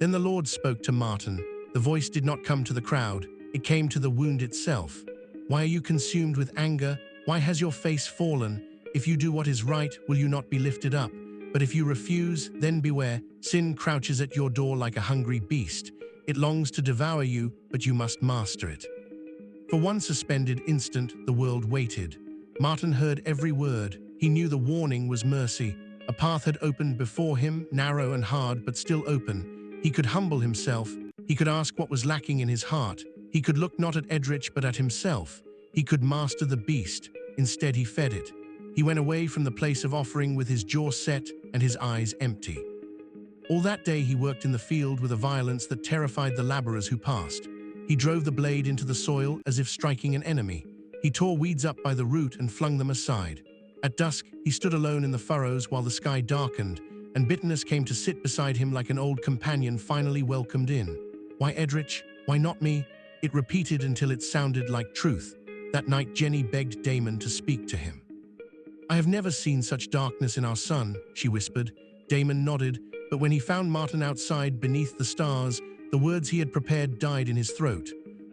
Then the Lord spoke to Martin. The voice did not come to the crowd, it came to the wound itself. Why are you consumed with anger? Why has your face fallen? If you do what is right, will you not be lifted up? But if you refuse, then beware. Sin crouches at your door like a hungry beast. It longs to devour you, but you must master it. For one suspended instant, the world waited. Martin heard every word. He knew the warning was mercy. A path had opened before him, narrow and hard, but still open. He could humble himself. He could ask what was lacking in his heart. He could look not at Edrich, but at himself. He could master the beast. Instead, he fed it. He went away from the place of offering with his jaw set and his eyes empty. All that day he worked in the field with a violence that terrified the laborers who passed. He drove the blade into the soil as if striking an enemy. He tore weeds up by the root and flung them aside. At dusk, he stood alone in the furrows while the sky darkened, and bitterness came to sit beside him like an old companion finally welcomed in. Why Edrich? Why not me? It repeated until it sounded like truth. That night Jenny begged Damon to speak to him. I have never seen such darkness in our son, she whispered. Damon nodded, but when he found Martin outside beneath the stars, the words he had prepared died in his throat.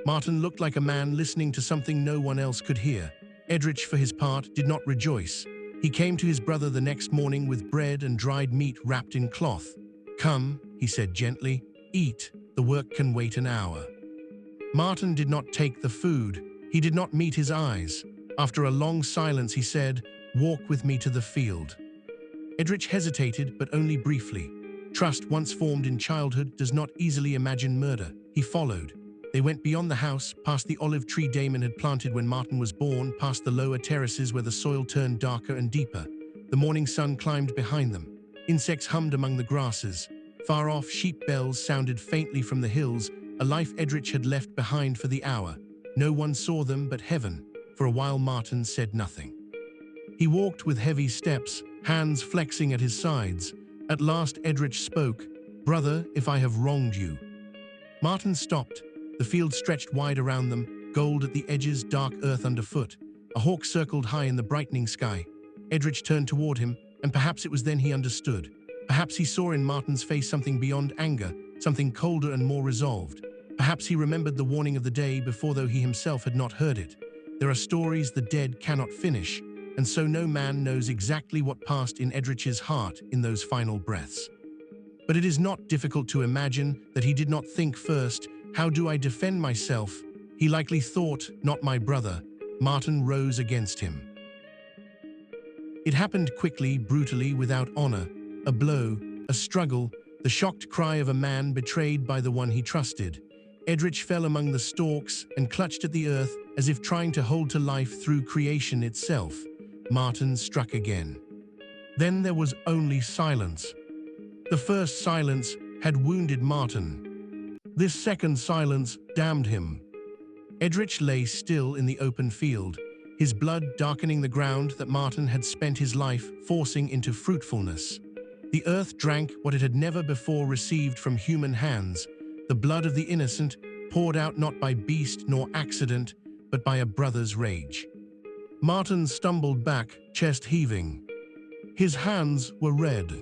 Martin looked like a man listening to something no one else could hear. Edrich, for his part, did not rejoice. He came to his brother the next morning with bread and dried meat wrapped in cloth. Come, he said gently, eat. The work can wait an hour. Martin did not take the food. He did not meet his eyes. After a long silence, he said, "Walk with me to the field." Edrich hesitated, but only briefly. Trust once formed in childhood does not easily imagine murder. He followed. They went beyond the house, past the olive tree Damon had planted when Martin was born, past the lower terraces where the soil turned darker and deeper. The morning sun climbed behind them. Insects hummed among the grasses. Far off, sheep bells sounded faintly from the hills, a life Edrich had left behind for the hour. No one saw them but heaven. For a while Martin said nothing. He walked with heavy steps, hands flexing at his sides. At last Edrich spoke, "Brother, if I have wronged you." Martin stopped. The field stretched wide around them, gold at the edges, dark earth underfoot. A hawk circled high in the brightening sky. Edrich turned toward him, and perhaps it was then he understood. Perhaps he saw in Martin's face something beyond anger, something colder and more resolved. Perhaps he remembered the warning of the day before, though he himself had not heard it. There are stories the dead cannot finish, and so no man knows exactly what passed in Edrich's heart in those final breaths. But it is not difficult to imagine that he did not think first, "How do I defend myself?" He likely thought, "Not my brother." Martin rose against him. It happened quickly, brutally, without honor. A blow, a struggle, the shocked cry of a man betrayed by the one he trusted. Edrich fell among the stalks and clutched at the earth as if trying to hold to life through creation itself. Martin struck again. Then there was only silence. The first silence had wounded Martin. This second silence damned him. Edrich lay still in the open field, his blood darkening the ground that Martin had spent his life forcing into fruitfulness. The earth drank what it had never before received from human hands, the blood of the innocent, poured out not by beast nor accident, but by a brother's rage. Martin stumbled back, chest heaving. His hands were red.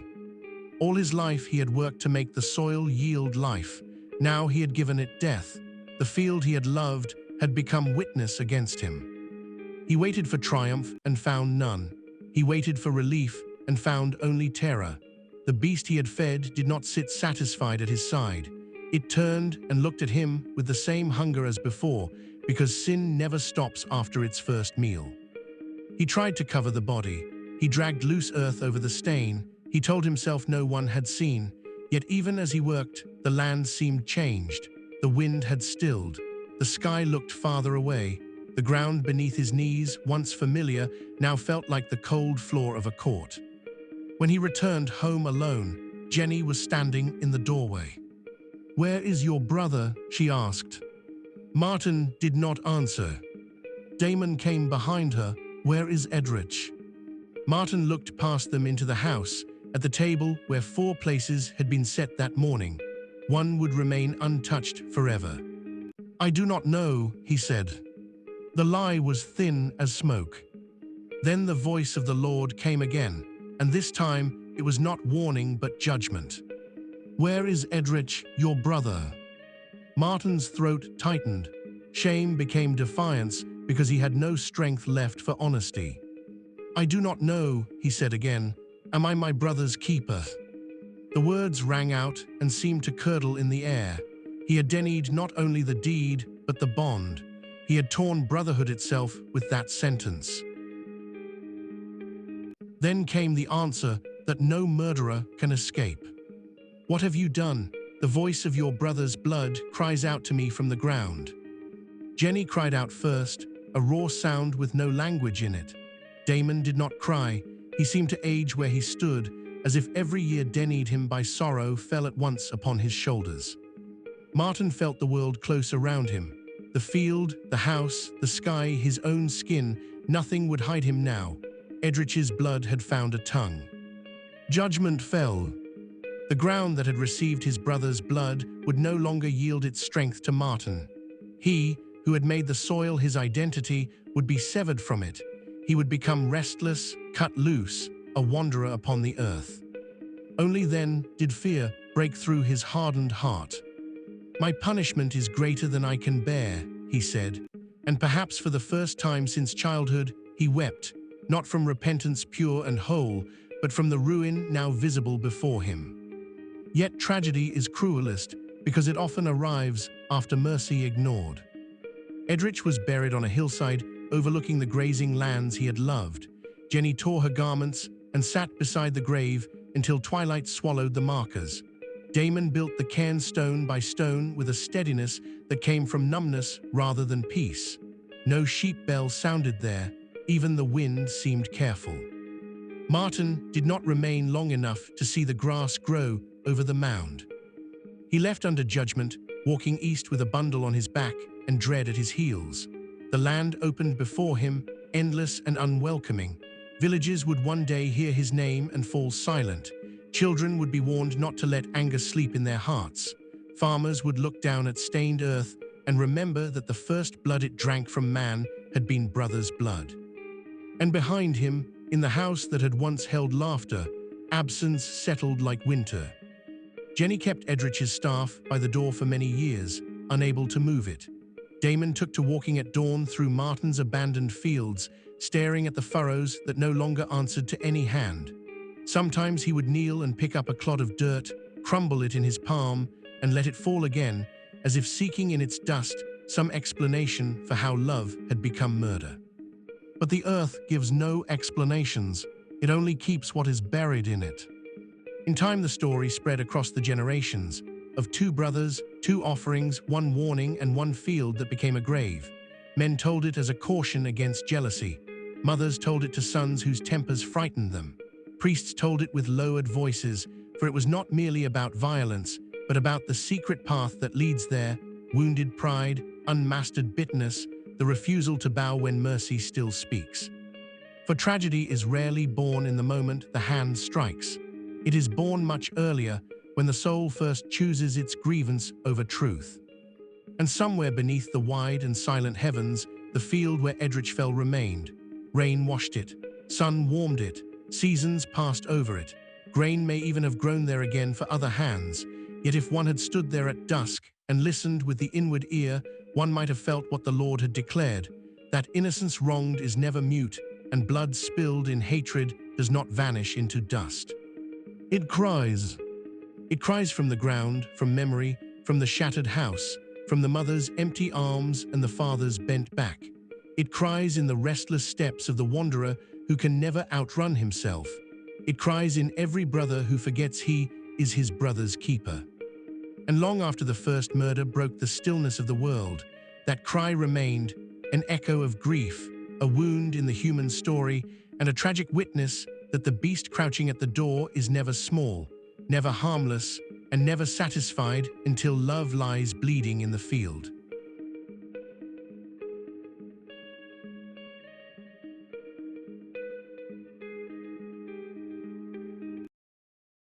All his life he had worked to make the soil yield life. Now he had given it death. The field he had loved had become witness against him. He waited for triumph and found none. He waited for relief and found only terror. The beast he had fed did not sit satisfied at his side. It turned and looked at him with the same hunger as before, because sin never stops after its first meal. He tried to cover the body. He dragged loose earth over the stain. He told himself no one had seen. Yet even as he worked, the land seemed changed. The wind had stilled. The sky looked farther away. The ground beneath his knees, once familiar, now felt like the cold floor of a court. When he returned home alone, Jenny was standing in the doorway. "Where is your brother?" she asked. Martin did not answer. Damon came behind her. "Where is Edrich?" Martin looked past them into the house, at the table where 4 places had been set that morning. One would remain untouched forever. "I do not know," he said. The lie was thin as smoke. Then the voice of the Lord came again, and this time it was not warning but judgment. Where is Edrich, your brother?" Martin's throat tightened. Shame became defiance because he had no strength left for honesty. "I do not know," he said again. "Am I my brother's keeper?" The words rang out and seemed to curdle in the air. He had denied not only the deed, but the bond. He had torn brotherhood itself with that sentence. Then came the answer that no murderer can escape. "What have you done? The voice of your brother's blood cries out to me from the ground." Jenny cried out first, a raw sound with no language in it. Damon did not cry. He seemed to age where he stood, as if every year denied him by sorrow fell at once upon his shoulders. Martin felt the world close around him. The field, the house, the sky, his own skin, nothing would hide him now. Edrich's blood had found a tongue. Judgment fell. The ground that had received his brother's blood would no longer yield its strength to Martin. He, who had made the soil his identity, would be severed from it. He would become restless, cut loose, a wanderer upon the earth. Only then did fear break through his hardened heart. "My punishment is greater than I can bear," he said, and perhaps for the first time since childhood, he wept, not from repentance pure and whole, but from the ruin now visible before him. Yet tragedy is cruelest because it often arrives after mercy ignored. Edrich was buried on a hillside overlooking the grazing lands he had loved. Jenny tore her garments and sat beside the grave until twilight swallowed the markers. Damon built the cairn stone by stone with a steadiness that came from numbness rather than peace. No sheep bell sounded there, even the wind seemed careful. Martin did not remain long enough to see the grass grow over the mound. He left under judgment, walking east with a bundle on his back and dread at his heels. The land opened before him, endless and unwelcoming. Villages would one day hear his name and fall silent. Children would be warned not to let anger sleep in their hearts. Farmers would look down at stained earth and remember that the first blood it drank from man had been brother's blood. And behind him, in the house that had once held laughter, absence settled like winter. Jenny kept Edrich's staff by the door for many years, unable to move it. Damon took to walking at dawn through Martin's abandoned fields, staring at the furrows that no longer answered to any hand. Sometimes he would kneel and pick up a clod of dirt, crumble it in his palm, and let it fall again, as if seeking in its dust some explanation for how love had become murder. But the earth gives no explanations, it only keeps what is buried in it. In time the story spread across the generations, of two brothers, two offerings, one warning and one field that became a grave. Men told it as a caution against jealousy. Mothers told it to sons whose tempers frightened them. Priests told it with lowered voices, for it was not merely about violence, but about the secret path that leads there, wounded pride, unmastered bitterness, the refusal to bow when mercy still speaks. For tragedy is rarely born in the moment the hand strikes. It is born much earlier, when the soul first chooses its grievance over truth. And somewhere beneath the wide and silent heavens, the field where Edrich fell remained. Rain washed it, sun warmed it, seasons passed over it. Grain may even have grown there again for other hands, yet if one had stood there at dusk and listened with the inward ear, one might have felt what the Lord had declared, that innocence wronged is never mute, and blood spilled in hatred does not vanish into dust. It cries. It cries from the ground, from memory, from the shattered house, from the mother's empty arms and the father's bent back. It cries in the restless steps of the wanderer who can never outrun himself. It cries in every brother who forgets he is his brother's keeper. And long after the first murder broke the stillness of the world, that cry remained, an echo of grief, a wound in the human story, and a tragic witness that the beast crouching at the door is never small, never harmless, and never satisfied until love lies bleeding in the field.